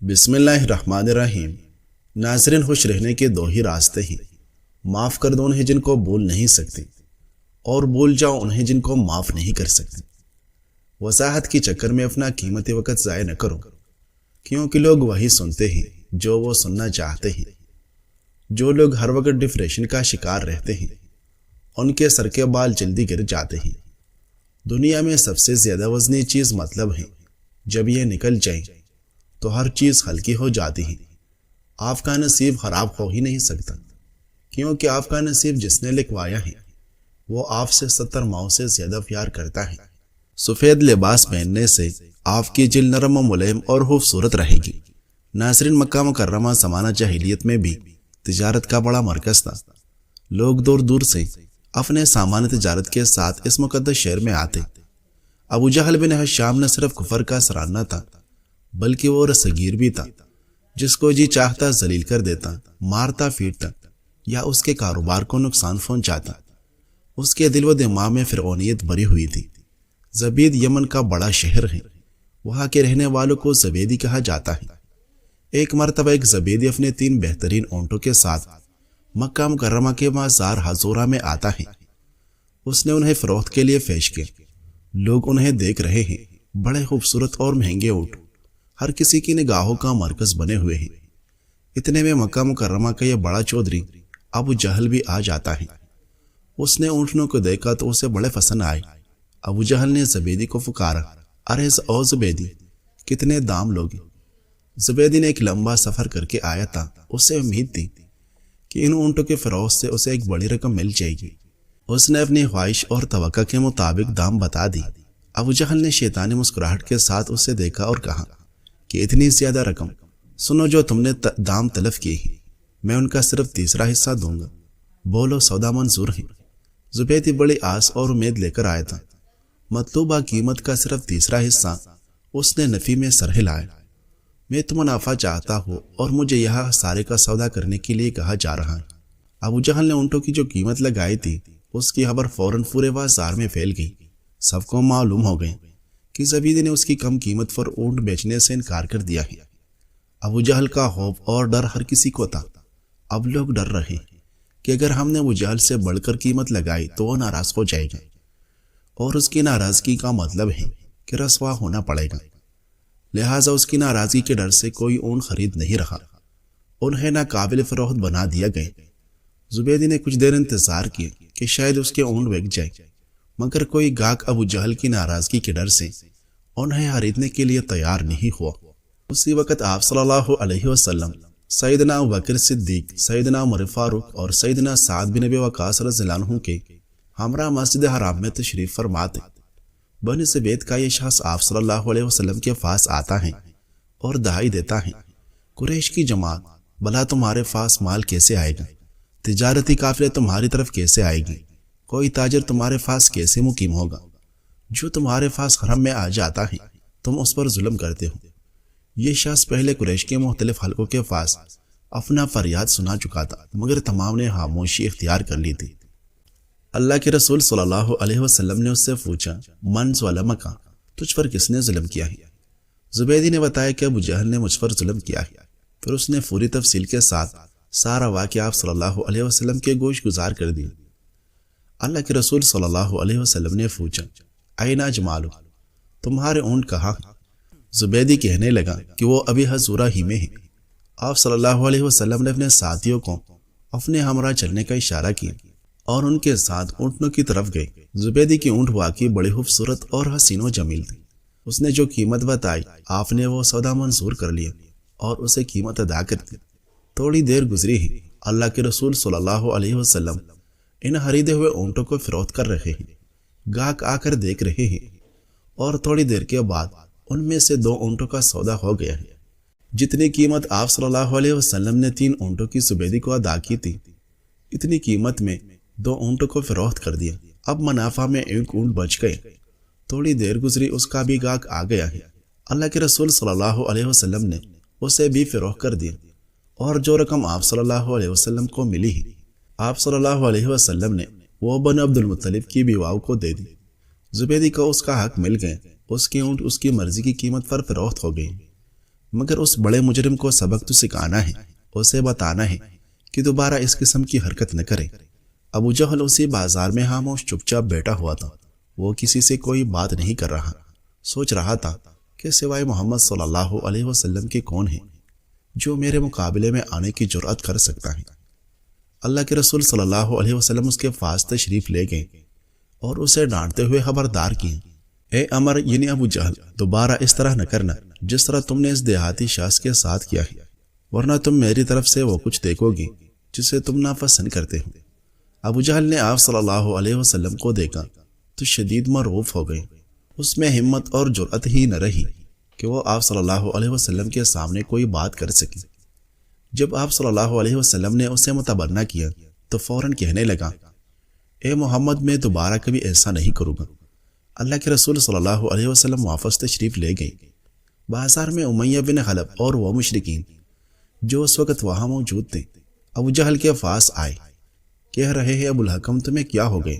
بسم اللہ الرحمن الرحیم۔ ناظرین، خوش رہنے کے دو ہی راستے ہیں، معاف کر دو انہیں جن کو بھول نہیں سکتے، اور بھول جاؤ انہیں جن کو معاف نہیں کر سکتے۔ وضاحت کے چکر میں اپنا قیمتی وقت ضائع نہ کرو، کیونکہ لوگ وہی سنتے ہیں جو وہ سننا چاہتے ہیں۔ جو لوگ ہر وقت ڈپریشن کا شکار رہتے ہیں، ان کے سر کے بال جلدی گر جاتے ہیں۔ دنیا میں سب سے زیادہ وزنی چیز مطلب ہے، جب یہ نکل جائیں تو ہر چیز ہلکی ہو جاتی ہے۔ آپ کا نصیب خراب ہو ہی نہیں سکتا، کیونکہ آپ کا نصیب جس نے لکھوایا ہے وہ آپ سے 70 ماؤں سے زیادہ پیار کرتا ہے۔ سفید لباس پہننے سے آپ کی جلد نرم و ملائم اور خوبصورت رہے گی۔ ناظرین، مکہ مکرمہ زمانہ جاہلیت میں بھی تجارت کا بڑا مرکز تھا۔ لوگ دور دور سے اپنے سامان تجارت کے ساتھ اس مقدس شہر میں آتے۔ ابو جہل بن ہشام نہ صرف کفر کا سرانہ تھا، بلکہ وہ رسگیر بھی تھا، جس کو جی چاہتا ذلیل کر دیتا، مارتا پیٹتا یا اس کے کاروبار کو نقصان پہنچاتا۔ اس کے دل و دماغ میں فرعونیت بھری ہوئی تھی۔ زبید یمن کا بڑا شہر ہے، وہاں کے رہنے والوں کو زبیدی کہا جاتا ہے۔ ایک مرتبہ ایک زبیدی اپنے 3 بہترین اونٹوں کے ساتھ مکہ مکرمہ کے بازار حضورہ میں آتا ہے۔ اس نے انہیں فروخت کے لیے پیش کیا۔ لوگ انہیں دیکھ رہے ہیں، بڑے خوبصورت اور مہنگے اونٹ ہر کسی کی نگاہوں کا مرکز بنے ہوئے ہیں۔ اتنے میں مکہ مکرمہ کا یہ بڑا چودھری ابو جہل بھی آ جاتا ہے۔ اس نے اونٹنوں کو دیکھا تو اسے بڑے پسند آئے۔ ابو جہل نے زبیدی کو پکارا، ارے او زبیدی، کتنے دام لوگے؟ زبیدی نے ایک لمبا سفر کر کے آیا تھا، اسے امید تھی کہ ان اونٹوں کے فروخت سے اسے ایک بڑی رقم مل جائے گی۔ اس نے اپنی خواہش اور توقع کے مطابق دام بتا دی۔ ابو جہل نے شیطانی مسکراہٹ کے ساتھ اسے دیکھا اور کہا کہ اتنی زیادہ رقم؟ سنو، جو تم نے دام تلف کیے ہیں میں ان کا صرف تیسرا حصہ دوں گا۔ بولو، سودا منظور ہے؟ زبیدی بڑی آس اور امید لے کر آیا تھا۔ مطلوبہ قیمت کا صرف تیسرا حصہ اس نے نفی میں سر ہلایا۔ میں تو منافع چاہتا ہوں اور مجھے یہاں سارے کا سودا کرنے کے لیے کہا جا رہا ہے۔ ابو جہل نے اونٹوں کی جو قیمت لگائی تھی اس کی خبر فوراً پورے بازار میں پھیل گئی۔ سب کو معلوم ہو گئے کہ زبیدی نے اس کی کم قیمت پر اونٹ بیچنے سے انکار کر دیا ہے۔ ابو جہل کا خوف اور ڈر ہر کسی کو تھا۔ اب لوگ ڈر رہے کہ اگر ہم نے ابو جہل سے بڑھ کر قیمت لگائی تو وہ ناراض ہو جائے گا، اور اس کی ناراضگی کا مطلب ہے کہ رسوا ہونا پڑے گا۔ لہٰذا اس کی ناراضگی کے ڈر سے کوئی اونٹ خرید نہیں رہا، انہیں ناقابل فروخت بنا دیا گئے۔ زبیدی نے کچھ دیر انتظار کیا کہ شاید اس کے اونٹ بک جائے، مگر کوئی گاہک ابو جہل کی ناراضگی کے ڈر سے انہیں خریدنے کے لیے تیار نہیں ہوا۔ اسی وقت آپ صلی اللہ علیہ وسلم سیدنا ابوبکر صدیق، سیدنا عمر فاروق اور سیدنا سعد بن ابی وقاص رضی اللہ عنہ کے ہمراہ مسجد حرام میں تشریف فرما تھے۔ بنی زبید کا یہ شخص آپ صلی اللہ علیہ وسلم کے پاس آتا ہے اور دہائی دیتا ہے، قریش کی جماعت، بھلا تمہارے پاس مال کیسے آئے گا؟ تجارتی قافلے تمہاری طرف کیسے آئے گی؟ کوئی تاجر تمہارے پاس کیسے مقیم ہوگا؟ جو تمہارے پاس حرم میں آ جاتا ہے تم اس پر ظلم کرتے ہو۔ یہ شخص پہلے قریش کے مختلف حلقوں کے پاس اپنا فریاد سنا چکا تھا، مگر تمام نے خاموشی اختیار کر لی تھی۔ اللہ کے رسول صلی اللہ علیہ وسلم نے اس سے پوچھا، من ظلمک، تجھ پر کس نے ظلم کیا ہے؟ زبیدی نے بتایا کہ ابو جہل نے مجھ پر ظلم کیا ہے۔ پھر اس نے پوری تفصیل کے ساتھ سارا واقعہ آپ صلی اللہ علیہ وسلم کے گوش گزار کر دی۔ اللہ کے رسول صلی اللہ علیہ وسلم نے پوچھا، اینا جمالو، تمہارے اونٹ کہاں؟ زبیدی کہنے لگا کہ وہ ابھی حضورہ ہی میں ہے۔ آپ صلی اللہ علیہ وسلم نے اپنے ساتھیوں کو اپنے ہمراہ چلنے کا اشارہ کیا اور ان کے ساتھ اونٹنوں کی طرف گئے۔ زبیدی کی اونٹ واقعی بڑی خوبصورت اور حسین و جمیل تھی۔ اس نے جو قیمت بتائی آپ نے وہ سودا منظور کر لیا اور اسے قیمت ادا کر دی۔ تھوڑی دیر گزری ہے، اللہ کے رسول صلی اللہ علیہ وسلم ان خریدے ہوئے اونٹوں کو فروخت کر رہے ہیں۔ گاہک آ کر دیکھ رہے ہیں اور تھوڑی دیر کے بعد ان میں سے 2 اونٹوں کا سودا ہو گیا ہے۔ جتنی قیمت آپ صلی اللہ علیہ وسلم نے 3 اونٹوں کی زبیدی کو ادا کی تھی، اتنی قیمت میں 2 اونٹوں کو فروخت کر دیا۔ اب منافع میں 1 اونٹ بچ گئے۔ تھوڑی دیر گزری، اس کا بھی گاہک آ گیا ہے۔ اللہ کے رسول صلی اللہ علیہ وسلم نے اسے بھی فروخت کر دیا، اور جو رقم آپ صلی اللہ علیہ وسلم کو ملی ہے آپ صلی اللہ علیہ وسلم نے وہ بنو عبد المطلب کی بیواؤں کو دے دی۔ زبیدی کو اس کا حق مل گیا، اس کے اونٹ اس کی مرضی کی قیمت پر فروخت ہو گئے۔ مگر اس بڑے مجرم کو سبق تو سکھانا ہے، اسے بتانا ہے کہ دوبارہ اس قسم کی حرکت نہ کرے۔ ابو جہل اسی بازار میں خاموش چپ چاپ بیٹھا ہوا تھا۔ وہ کسی سے کوئی بات نہیں کر رہا، سوچ رہا تھا کہ سوائے محمد صلی اللہ علیہ وسلم کے کون ہے جو میرے مقابلے میں آنے کی جرأت کر سکتا ہے۔ اللہ کے رسول صلی اللہ علیہ وسلم اس کے پاس تشریف لے گئے اور اسے ڈانٹتے ہوئے خبردار کیے، اے عمر یعنی ابو جہل، دوبارہ اس طرح نہ کرنا جس طرح تم نے اس دیہاتی شخص کے ساتھ کیا ہے، ورنہ تم میری طرف سے وہ کچھ دیکھو گے جسے تم ناپسند کرتے ہو۔ ابو جہل نے آپ صلی اللہ علیہ وسلم کو دیکھا تو شدید مرعوب ہو گئے۔ اس میں ہمت اور جرأت ہی نہ رہی کہ وہ آپ صلی اللہ علیہ وسلم کے سامنے کوئی بات کر سکے۔ جب آپ صلی اللہ علیہ وسلم نے اسے متبرہ کیا تو فوراً کہنے لگا، اے محمد میں دوبارہ کبھی ایسا نہیں کروں گا۔ اللہ کے رسول صلی اللہ علیہ وسلم واپس تشریف لے گئے۔ بازار میں امیہ بن خلف اور وہ مشرکین جو اس وقت وہاں موجود تھے ابو جہل کے پاس آئے، کہہ رہے ہیں، ابو الحکم تمہیں کیا ہو گئے؟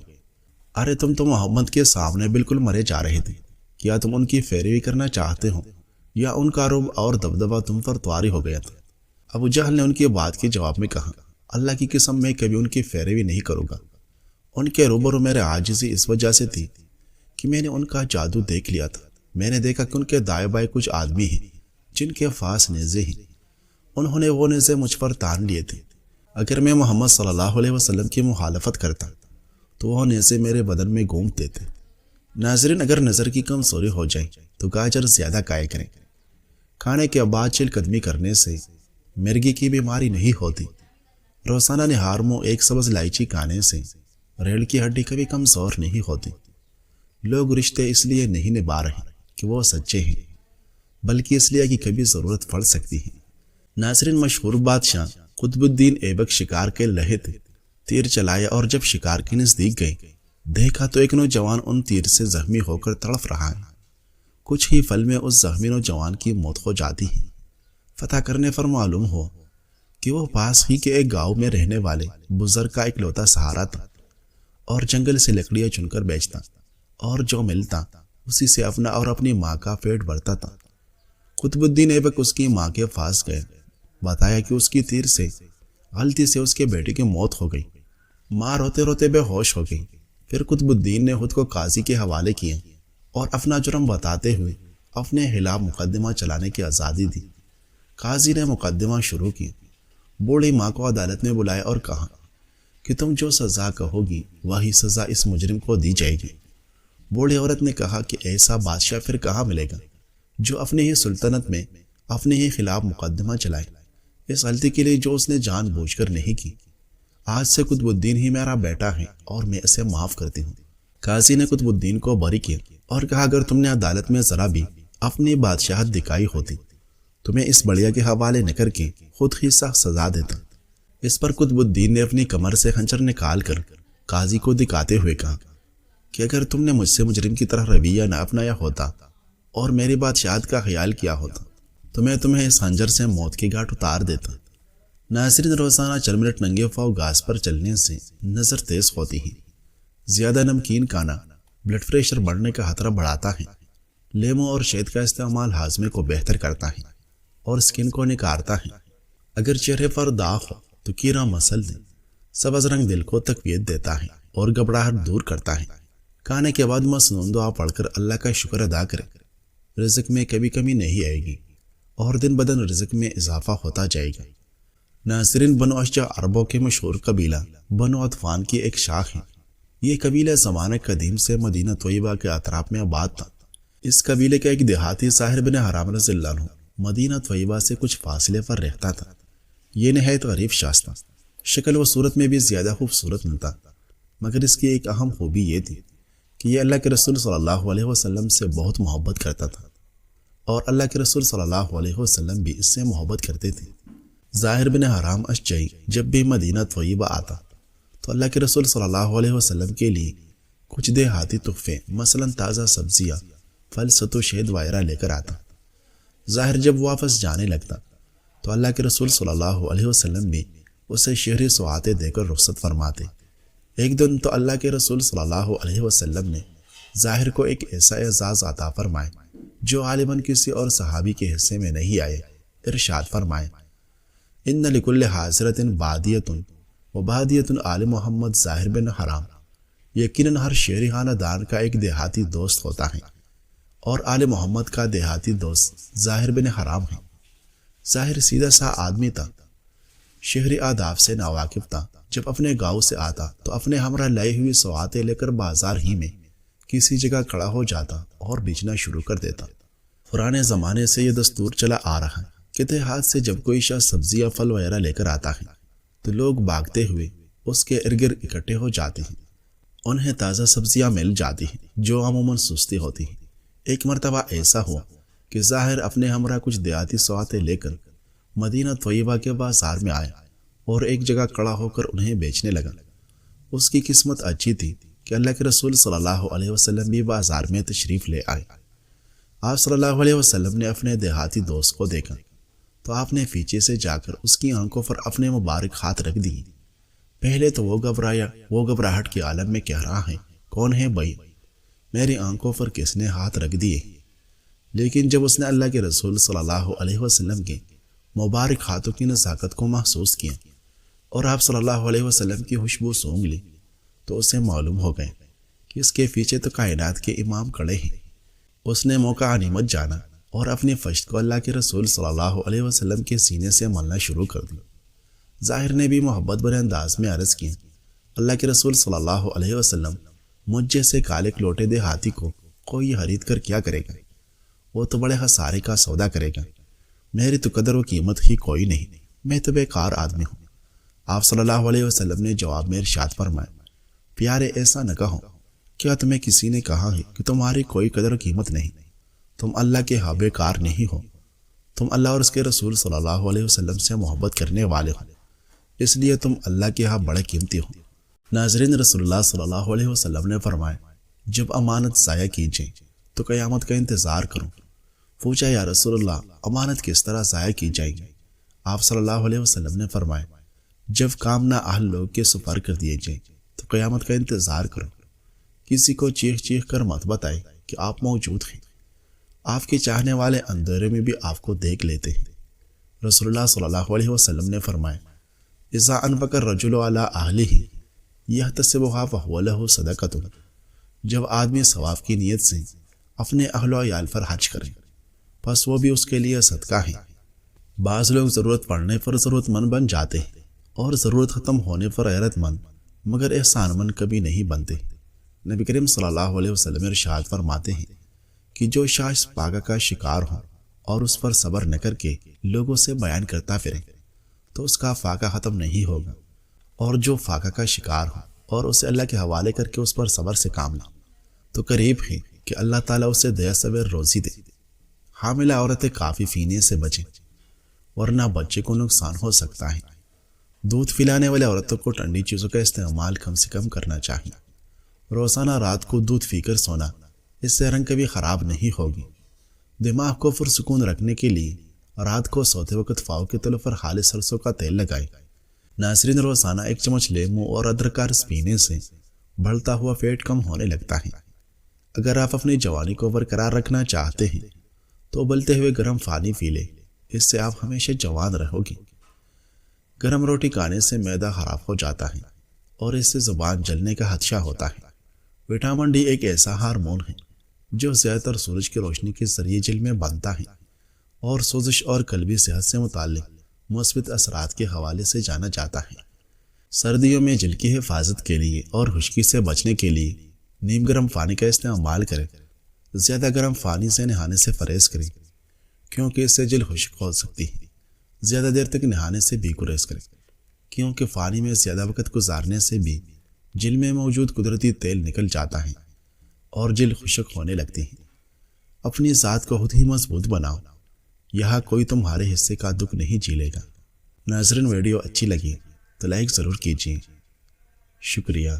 ارے تم تو محمد کے سامنے بالکل مرے جا رہے تھے، کیا تم ان کی پیروی کرنا چاہتے ہو یا ان کا رعب اور دبدبہ تم پر طاری ہو گیا تھا؟ ابو جہل نے ان کی بات کے جواب میں کہا، اللہ کی قسم میں کبھی ان کی پیروی نہیں کروں گا۔ ان کے روبرو میرے عاجزی اس وجہ سے تھی کہ میں نے ان کا جادو دیکھ لیا تھا۔ میں نے دیکھا کہ ان کے دائیں بائیں کچھ آدمی ہیں جن کے پاس نیزے ہیں۔ انہوں نے وہ نیزے مجھ پر تان لیے تھے۔ اگر میں محمد صلی اللہ علیہ وسلم کی مخالفت کرتا تو وہ نیزے میرے بدن میں گھومتے تھے۔ ناظرین، اگر نظر کی کمزوری ہو جائے تو گاجر زیادہ کھایا کریں۔ کھانے کے بعد چل قدمی کرنے سے مرگی کی بیماری نہیں ہوتی۔ روزانہ نہار میں ایک سبز الائچی کھانے سے ریڑھ کی ہڈی کبھی کمزور نہیں ہوتی۔ لوگ رشتے اس لیے نہیں نبھا رہے کہ وہ سچے ہیں، بلکہ اس لیے کہ کبھی ضرورت پڑ سکتی ہے۔ ناظرین، مشہور بادشاہ قطب الدین ایبک شکار کے رہے تھے۔ تیر چلائے اور جب شکار کے نزدیک گئے دیکھا تو ایک نوجوان ان تیر سے زخمی ہو کر تڑپ رہا ہے۔ کچھ ہی پل میں اس زخمی نوجوان کی موت ہو جاتی ہے۔ فتح کرنے پر معلوم ہو کہ وہ پاس ہی کے ایک گاؤں میں رہنے والے بزرگ کا اکلوتا سہارا تھا اور جنگل سے لکڑیاں چن کر بیچتا اور جو ملتا اسی سے اپنا اور اپنی ماں کا پیٹ بھرتا تھا۔ قطب الدین ایبک اس کی ماں کے پاس گئے، بتایا کہ اس کی تیر سے غلطی سے اس کے بیٹے کی موت ہو گئی۔ ماں روتے روتے بے ہوش ہو گئی۔ پھر قطب الدین نے خود کو قاضی کے حوالے کیا اور اپنا جرم بتاتے ہوئے اپنے خلاف مقدمہ چلانے کی آزادی دی۔ قاضی نے مقدمہ شروع کیا۔ بوڑھی ماں کو عدالت میں بلائے اور کہا کہ تم جو سزا کہو گی وہی سزا اس مجرم کو دی جائے گی۔ بوڑھی عورت نے کہا کہ ایسا بادشاہ پھر کہاں ملے گا جو اپنی ہی سلطنت میں اپنے ہی خلاف مقدمہ چلائے، اس غلطی کے لیے جو اس نے جان بوجھ کر نہیں کی۔ آج سے قطب الدین ہی میرا بیٹا ہے اور میں اسے معاف کرتی ہوں۔ قاضی نے قطب الدین کو بری کیا اور کہا، اگر تم نے عدالت میں ذرا بھی اپنی بادشاہت دکھائی ہوتی تو میں اس بڑیا کے حوالے نہ کر کے خود ہی سخت سزا دیتا۔ اس پر قطب الدین نے اپنی کمر سے خنجر نکال کر قاضی کو دکھاتے ہوئے کہا کہ اگر تم نے مجھ سے مجرم کی طرح رویہ نہ اپنایا ہوتا اور میری بادشاہت کا خیال کیا ہوتا تو میں تمہیں اس خنجر سے موت کی گھاٹ اتار دیتا۔ ناظرین، روزانہ 4 منٹ ننگے پاؤں گھاس پر چلنے سے نظر تیز ہوتی ہے۔ زیادہ نمکین کھانا بلڈ پریشر بڑھنے کا خطرہ بڑھاتا ہے۔ لیموں اور شہد کا استعمال ہاضمے کو بہتر کرتا ہے اور اسکن کو نکھارتا ہے۔ اگر چہرے پر داغ ہو تو کیرا مسل دیں۔ سبز رنگ دل کو تقویت دیتا ہے اور گھبراہٹ دور کرتا ہے۔ کھانے کے بعد مسنون دعا پڑھ کر اللہ کا شکر ادا کرے۔ رزق میں کبھی کمی نہیں آئے گی اور دن بدن رزق میں اضافہ ہوتا جائے گا۔ ناظرین، بنو اشجع عربوں کے مشہور قبیلہ بنو عطفان کی ایک شاخ ہے۔ یہ قبیلہ زمانہ قدیم سے مدینہ طیبہ کے اطراف میں آباد تھا۔ اس قبیلے کا ایک دیہاتی ظاہر بن حرام رضی اللہ عنہ مدینہ طیبہ سے کچھ فاصلے پر رہتا تھا۔ یہ نہایت غریب شخص تھا۔ شکل و صورت میں بھی زیادہ خوبصورت نہ تھا، مگر اس کی ایک اہم خوبی یہ تھی کہ یہ اللہ کے رسول صلی اللہ علیہ وسلم سے بہت محبت کرتا تھا اور اللہ کے رسول صلی اللہ علیہ وسلم بھی اس سے محبت کرتے تھے۔ ظاہر بن حرام اشجعی جب بھی مدینہ طیبہ آتا تو اللہ کے رسول صلی اللہ علیہ وسلم کے لیے کچھ دیہاتی تحفے، مثلا تازہ سبزیاں، پھل، ستو، شہد وغیرہ لے کر آتا۔ ظاہر جب واپس جانے لگتا تو اللہ کے رسول صلی اللہ علیہ وسلم بھی اسے شہری سوغاتیں دے کر رخصت فرماتے۔ ایک دن تو اللہ کے رسول صلی اللہ علیہ وسلم نے ظاہر کو ایک ایسا اعزاز عطا فرمائے جو غالباً کسی اور صحابی کے حصے میں نہیں آئے، ارشاد فرمائے ان لکل حاضرۃ بادیۃ و بادیۃ آل محمد ظاہر بن حرام، یقیناً ہر شہری خاندان کا ایک دیہاتی دوست ہوتا ہے، اور آل محمد کا دیہاتی دوست ظاہر بن حرام ہے۔ ظاہر سیدھا سا آدمی تھا، شہری آداب سے ناواقف تھا۔ جب اپنے گاؤں سے آتا تو اپنے ہمراہ لائی ہوئی سوغاتیں لے کر بازار ہی میں کسی جگہ کھڑا ہو جاتا اور بیچنا شروع کر دیتا۔ پرانے زمانے سے یہ دستور چلا آ رہا ہے کہ دیہات سے جب کوئی شخص سبزی یا پھل وغیرہ لے کر آتا ہے تو لوگ بھاگتے ہوئے اس کے ارد گرد اکٹھے ہو جاتے ہیں۔ انہیں تازہ سبزیاں مل جاتی ہیں جو عموماً سستی ہوتی ہیں۔ ایک مرتبہ ایسا ہوا کہ ظاہر اپنے ہمراہ کچھ دیہاتی سوغاتیں لے کر مدینہ طیبہ کے بازار میں آیا اور ایک جگہ کھڑا ہو کر انہیں بیچنے لگا۔ اس کی قسمت اچھی تھی کہ اللہ کے رسول صلی اللہ علیہ وسلم بھی بازار میں تشریف لے آئے۔ آپ صلی اللہ علیہ وسلم نے اپنے دیہاتی دوست کو دیکھا تو آپ نے پیچھے سے جا کر اس کی آنکھوں پر اپنے مبارک ہاتھ رکھ دیے۔ پہلے تو وہ گھبراہٹ کے عالم میں کہہ رہا ہے، کون ہے بھائی، میری آنکھوں پر کس نے ہاتھ رکھ دیے؟ لیکن جب اس نے اللہ کے رسول صلی اللہ علیہ وسلم کے مبارک ہاتھوں کی نزاکت کو محسوس کیا اور آپ صلی اللہ علیہ وسلم کی خوشبو سونگھ لی تو اسے معلوم ہو گئے کہ اس کے پیچھے تو کائنات کے امام کھڑے ہیں۔ اس نے موقع غنیمت جانا اور اپنی فشت کو اللہ کے رسول صلی اللہ علیہ وسلم کے سینے سے ملنا شروع کر دی۔ ظاہر نے بھی محبت بھرے انداز میں عرض کیا، اللہ کے رسول صلی اللہ علیہ وسلم، مجھ جیسے کالے لوٹے دیہاتی کو کوئی خرید کر کیا کرے گا؟ وہ تو بڑے خسارے کا سودا کرے گا۔ میری تو قدر و قیمت ہی کوئی نہیں، میں تو بیکار آدمی ہوں۔ آپ صلی اللہ علیہ وسلم نے جواب میں ارشاد فرمایا، پیارے ایسا نہ کہو، کیا تمہیں کسی نے کہا ہے کہ تمہاری کوئی قدر و قیمت نہیں؟ تم اللہ کے ہاں بیکار نہیں ہو، تم اللہ اور اس کے رسول صلی اللہ علیہ وسلم سے محبت کرنے والے ہو، اس لیے تم اللہ کے ہاں بڑے قیمتی ہو۔ ناظرین، رسول اللہ صلی اللہ علیہ وسلم نے فرمایا، جب امانت ضائع کیجیے تو قیامت کا انتظار کرو۔ پوچھا، یا رسول اللہ، امانت کس طرح ضائع کی جائے گی؟ آپ صلی اللہ علیہ وسلم نے فرمایا، جب کام نہ اہل لوگ کے سپر کر دیے جائیں تو قیامت کا انتظار کرو۔ کسی کو چیخ چیخ کر مت بتائے کہ آپ موجود ہیں، آپ کے چاہنے والے اندھیرے میں بھی آپ کو دیکھ لیتے ہیں۔ رسول اللہ صلی اللہ علیہ وسلم نے فرمایا، اذا انفق الرجل علی اہلہ یحتسبها فہو لہ صدقۃ، جب آدمی ثواب کی نیت سے اپنے اہل و عیال پر حج کرے پس وہ بھی اس کے لیے صدقہ ہے۔ بعض لوگ ضرورت پڑنے پر ضرورت مند بن جاتے ہیں اور ضرورت ختم ہونے پر غیرت مند مگر احسان مند کبھی نہیں بنتے۔ نبی کریم صلی اللہ علیہ وسلم ارشاد فرماتے ہیں کہ جو شخص پاگا کا شکار ہو اور اس پر صبر نہ کر کے لوگوں سے بیان کرتا پھرے تو اس کا فاقہ ختم نہیں ہوگا، اور جو فاقہ کا شکار ہو اور اسے اللہ کے حوالے کر کے اس پر صبر سے کام لے تو قریب ہے کہ اللہ تعالیٰ اسے دیا صبر روزی دے۔ حاملہ عورتیں کافی پینے سے بچیں ورنہ بچے کو نقصان ہو سکتا ہے۔ دودھ پلانے والے عورتوں کو ٹھنڈی چیزوں کا استعمال کم سے کم کرنا چاہیے۔ روزانہ رات کو دودھ پی کر سونا، اس سے رنگ کبھی خراب نہیں ہوگی۔ دماغ کو پرسکون رکھنے کے لیے رات کو سوتے وقت پاؤں کے تلوں پر خالص سرسوں کا تیل لگائیں۔ ناظرین، روزانہ 1 چمچ لیموں اور ادرک کا رس پینے سے بڑھتا ہوا پیٹ کم ہونے لگتا ہے۔ اگر آپ اپنی جوانی کو برقرار رکھنا چاہتے ہیں تو ابلتے ہوئے گرم پانی پی لیں، اس سے آپ ہمیشہ جوان رہو گے۔ گرم روٹی کھانے سے معدہ خراب ہو جاتا ہے اور اس سے زبان جلنے کا خدشہ ہوتا ہے۔ وٹامن ڈی ایک ایسا ہارمون ہے جو زیادہ تر سورج کی روشنی کے ذریعے جلد میں بنتا ہے اور سوزش اور قلبی صحت سے متعلق مثبت اثرات کے حوالے سے جانا جاتا ہے۔ سردیوں میں جلد کی حفاظت کے لیے اور خشکی سے بچنے کے لیے نیم گرم پانی کا استعمال کریں۔ زیادہ گرم پانی سے نہانے سے پرہیز کریں کیونکہ اس سے جلد خشک ہو سکتی ہے۔ زیادہ دیر تک نہانے سے بھی گریز کریں کیونکہ پانی میں زیادہ وقت گزارنے سے بھی جلد میں موجود قدرتی تیل نکل جاتا ہے اور جلد خشک ہونے لگتی ہے۔ اپنی ذات کو خود ہی مضبوط بناؤ، یہاں کوئی تمہارے حصے کا دکھ نہیں جھیلے گا۔ ناظرین، ویڈیو اچھی لگی تو لائک ضرور کیجیے۔ شکریہ۔